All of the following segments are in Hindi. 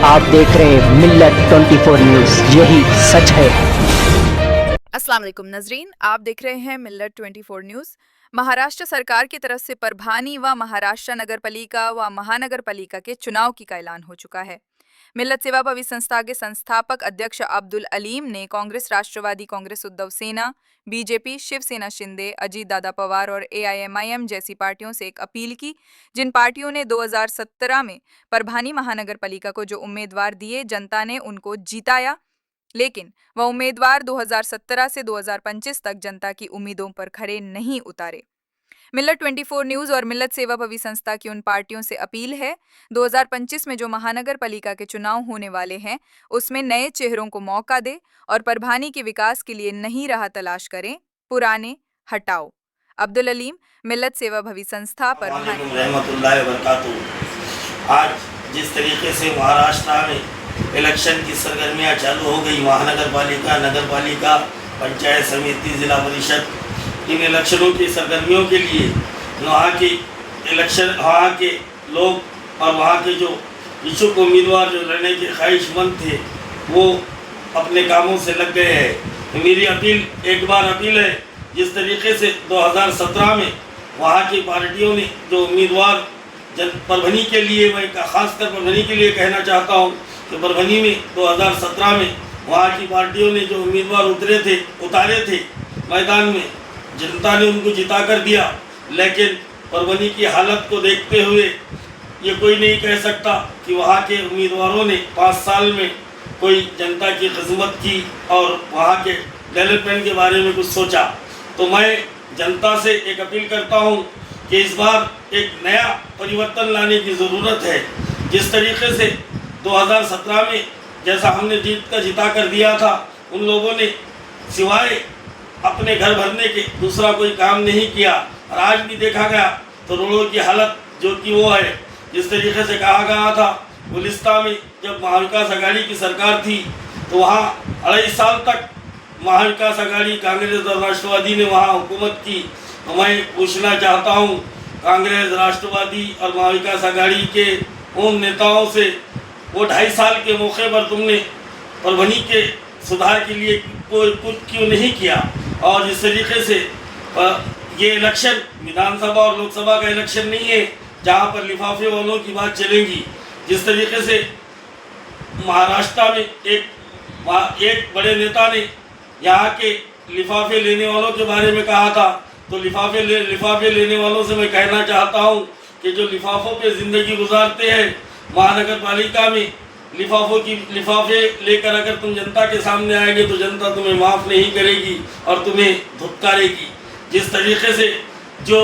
आप देख रहे हैं मिल्लत 24 न्यूज़, यही सच है। अस्सलाम वालेकुम नजरीन, आप देख रहे हैं मिल्लत 24 न्यूज़। महाराष्ट्र सरकार की तरफ से परभानी व महाराष्ट्र नगर पालिका व महानगर पालिका के चुनाव की का ऐलान हो चुका है। मिल्लत सेवा भवी संस्था के संस्थापक अध्यक्ष अब्दुल अलीम ने कांग्रेस, राष्ट्रवादी कांग्रेस, उद्धव सेना, बीजेपी, शिवसेना शिंदे, अजीत दादा पवार और एआईएमआईएम जैसी पार्टियों से एक अपील की, जिन पार्टियों ने 2017 में परभानी महानगर पालिका को जो उम्मीदवार दिए, जनता ने उनको जिताया, लेकिन वह उम्मीदवार 2017 से 2025 तक जनता की उम्मीदों पर खरे नहीं उतारे। मिल्लत 24 न्यूज़ और मिल्लत सेवा भवी संस्था की उन पार्टियों से अपील है, 2025 में जो महानगर पालिका के चुनाव होने वाले हैं, उसमें नए चेहरों को मौका दे और परभानी के विकास के लिए नई राह तलाश करें, पुराने हटाओ। अब्दुल अलीम, मिल्लत सेवा भवी संस्था, परभानी। रहमतुल्लाहि व बरकातुहू। आज जिस तरीके से महाराष्ट्र में इलेक्शन की सरगर्मियां चालू हो गई, महानगर पालिका, नगर पालिका, पंचायत समिति, जिला परिषद, इन इलेक्शनों की सरगर्मियों के लिए वहाँ की इलेक्शन, वहाँ के लोग और वहाँ के जो इच्छुक उम्मीदवार जो लड़ने के ख्वाहिशमंद थे, वो अपने कामों से लग गए हैं। मेरी अपील, एक बार अपील है, जिस तरीके से 2017 में वहाँ की पार्टियों ने जो उम्मीदवार परभनी के लिए, मैं खासकर परभनी के लिए कहना चाहता हूँ कि परभनी में 2017 में वहाँ की पार्टियों ने जो उम्मीदवार उतारे थे मैदान में, जनता ने उनको जिता कर दिया। लेकिन परभनी की हालत को देखते हुए ये कोई नहीं कह सकता कि वहाँ के उम्मीदवारों ने 5 साल में कोई जनता की खिदमत की और वहाँ के डेवलपमेंट के बारे में कुछ सोचा। तो मैं जनता से एक अपील करता हूँ कि इस बार एक नया परिवर्तन लाने की ज़रूरत है। जिस तरीके से 2017 में जैसा हमने जिता कर दिया था, उन लोगों ने सिवाय अपने घर भरने के दूसरा कोई काम नहीं किया। और आज भी देखा गया तो रोडों की हालत जो कि वो है, जिस तरीके से कहा गया था गुलिस्तान में जब महाविकास अघाड़ी की सरकार थी, तो वहाँ 2.5 साल तक महाविकास अघाड़ी, कांग्रेस और राष्ट्रवादी ने वहाँ हुकूमत की। तो मैं पूछना चाहता हूँ कांग्रेस, राष्ट्रवादी और महाविकास अघाड़ी के उन नेताओं से, वो 2.5 साल के मौके पर तुमने परभनी के सुधार के लिए कोई कुछ क्यों नहीं किया? और जिस तरीके से ये इलेक्शन विधानसभा और लोकसभा का इलेक्शन नहीं है जहाँ पर लिफाफे वालों की बात चलेगी। जिस तरीके से महाराष्ट्र में एक बड़े नेता ने यहाँ के लिफाफे लेने वालों के बारे में कहा था, तो लिफाफे लेने वालों से मैं कहना चाहता हूँ कि जो लिफाफों पे ज़िंदगी गुजारते हैं, महानगर पालिका में लिफाफे लेकर अगर तुम जनता के सामने आएंगे तो जनता तुम्हें माफ़ नहीं करेगी और तुम्हें धुतकारेगी। जिस तरीके से जो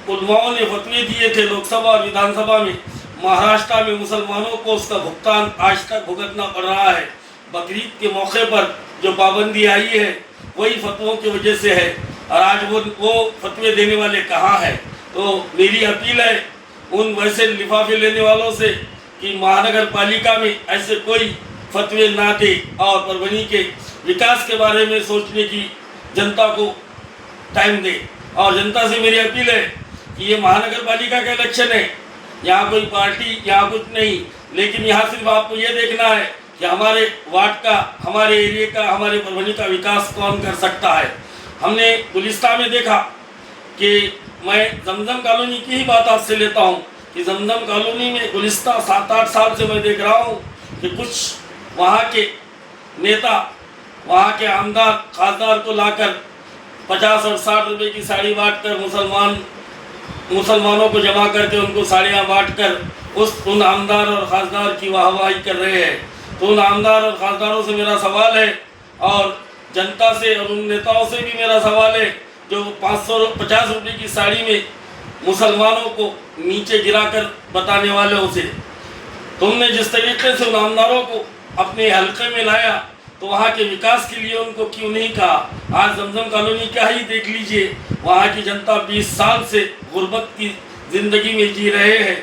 उलमाओं ने फतवे दिए थे लोकसभा और विधानसभा में, महाराष्ट्र में मुसलमानों को उसका भुगतान आज तक भुगतना पड़ रहा है। बकरीद के मौके पर जो पाबंदी आई है, वही फतवों की वजह से है। और आज वो फतवे देने वाले कहाँ हैं? तो मेरी अपील है उन वैसे लिफाफे लेने वालों से कि महानगर पालिका में ऐसे कोई फतवे ना दे और परभनी के विकास के बारे में सोचने की जनता को टाइम दे। और जनता से मेरी अपील है कि ये महानगर पालिका का इलेक्शन है, यहाँ कोई पार्टी, यहाँ कुछ नहीं, लेकिन यहाँ सिर्फ आपको ये देखना है कि हमारे वार्ड का, हमारे एरिया का, हमारे परभनी का विकास कौन कर सकता है। हमने गुलिस्तान में देखा कि मैं जमजम कॉलोनी की ही बात आपसे लेता हूँ कि जमजम कॉलोनी में गुलिस्तान 7-8 साल से मैं देख रहा हूँ कि कुछ वहाँ के नेता, वहाँ के आमदार, खासदार को लाकर 50 और 60 रुपए की साड़ी बांट कर मुसलमानों को जमा करके उनको साड़ियाँ बांट कर उन आमदार और खासदार की वाहवाही कर रहे हैं। तो उन आमदार और खासदारों से मेरा सवाल है और जनता से और उन नेताओं से भी मेरा सवाल है जो 550 रुपये की साड़ी में मुसलमानों को नीचे गिराकर बताने वालों से, तुमने जिस तरीके से उन आमदारों को अपने हल्के में लाया, तो वहाँ के विकास के लिए उनको क्यों नहीं कहा? आज जमजम कॉलोनी का ही देख लीजिए, वहाँ की जनता 20 साल से गुर्बत की ज़िंदगी में जी रहे हैं।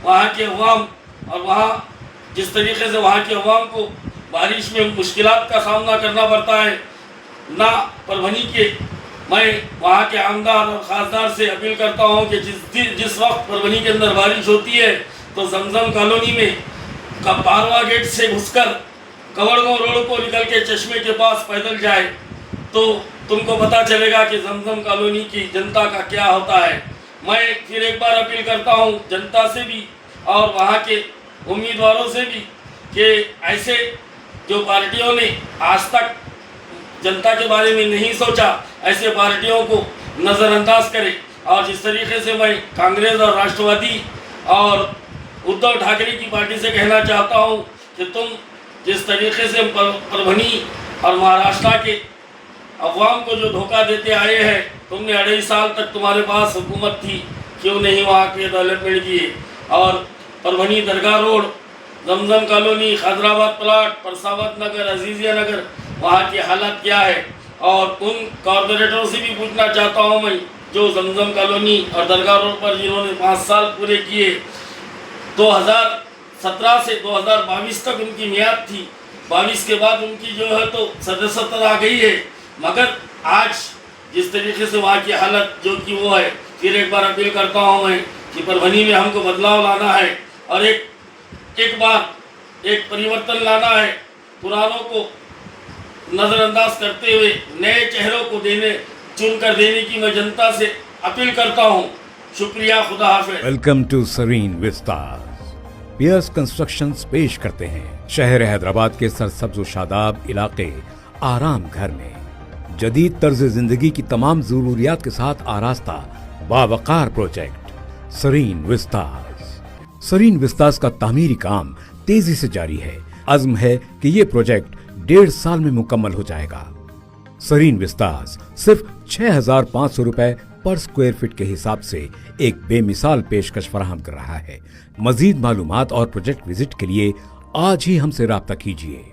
वहाँ के अवाम और वहाँ जिस तरीके से वहाँ के अवाम को बारिश में मुश्किलात का सामना करना पड़ता है ना, परभनी के मैं वहाँ के आमदार और खासदार से अपील करता हूँ कि जिस वक्त परभनी के अंदर बारिश होती है तो जमजम कॉलोनी में का पारवा गेट से घुसकर कवड़गांव रोड को निकल के चश्मे के पास पैदल जाए तो तुमको पता चलेगा कि जमजम कॉलोनी की जनता का क्या होता है। मैं फिर एक बार अपील करता हूँ जनता से भी और वहाँ के उम्मीदवारों से भी कि ऐसे जो पार्टियों ने आज तक जनता के बारे में नहीं सोचा, ऐसे पार्टियों को नज़रअंदाज करे। और जिस तरीके से मैं कांग्रेस और राष्ट्रवादी और उद्धव ठाकरे की पार्टी से कहना चाहता हूं कि तुम जिस तरीके से परभनी और महाराष्ट्र के अवाम को जो धोखा देते आए हैं, तुमने 2.5 साल तक तुम्हारे पास हुकूमत थी, क्यों नहीं वहाँ के डेवलपमेंट किए। और परभनी दरगाह रोड, जमजम कॉलोनी, खैदराबाद प्लाट, परसावत नगर, अजीजिया नगर, वहाँ की हालत क्या है। और उन कॉरपोरेटरों से भी पूछना चाहता हूँ मैं जो जमजम कॉलोनी और दरगाह रोड पर जिन्होंने 5 साल पूरे किए, 2017 से 2022 तक उनकी मियाद थी, 22 के बाद उनकी जो है तो सदस्यता आ गई है, मगर आज जिस तरीके से वहाँ की हालत जो कि वो है, फिर एक बार अपील करता हूँ मैं कि परभनी में हमको बदलाव लाना है और एक बार एक परिवर्तन लाना है। पुरानों को नज़रअंदाज करते हुए नए चेहरों को चुनकर देने की मैं जनता से अपील करता हूँ। शुक्रिया, खुदा हाफिज़। वेलकम टू सरीन विस्तार। पियर्स कंस्ट्रक्शंस पेश करते हैं शहर हैदराबाद के सरसब्ज व शादाब इलाके आराम घर में जदीद तर्ज जिंदगी की तमाम जरूरियात के साथ आरास्ता बावकार प्रोजेक्ट सरीन विस्तार्स। सरीन विस्तार्स का तामीरी काम तेजी से जारी है। अज़्म है कि ये प्रोजेक्ट 1.5 साल में मुकम्मल हो जाएगा। सरीन विस्तार्स सिर्फ 6,500 रुपए पर स्क्वायर फीट के हिसाब से एक बेमिसाल पेशकश फराहम कर रहा है। मजीद मालूमात और प्रोजेक्ट विजिट के लिए आज ही हमसे राब्ता कीजिए।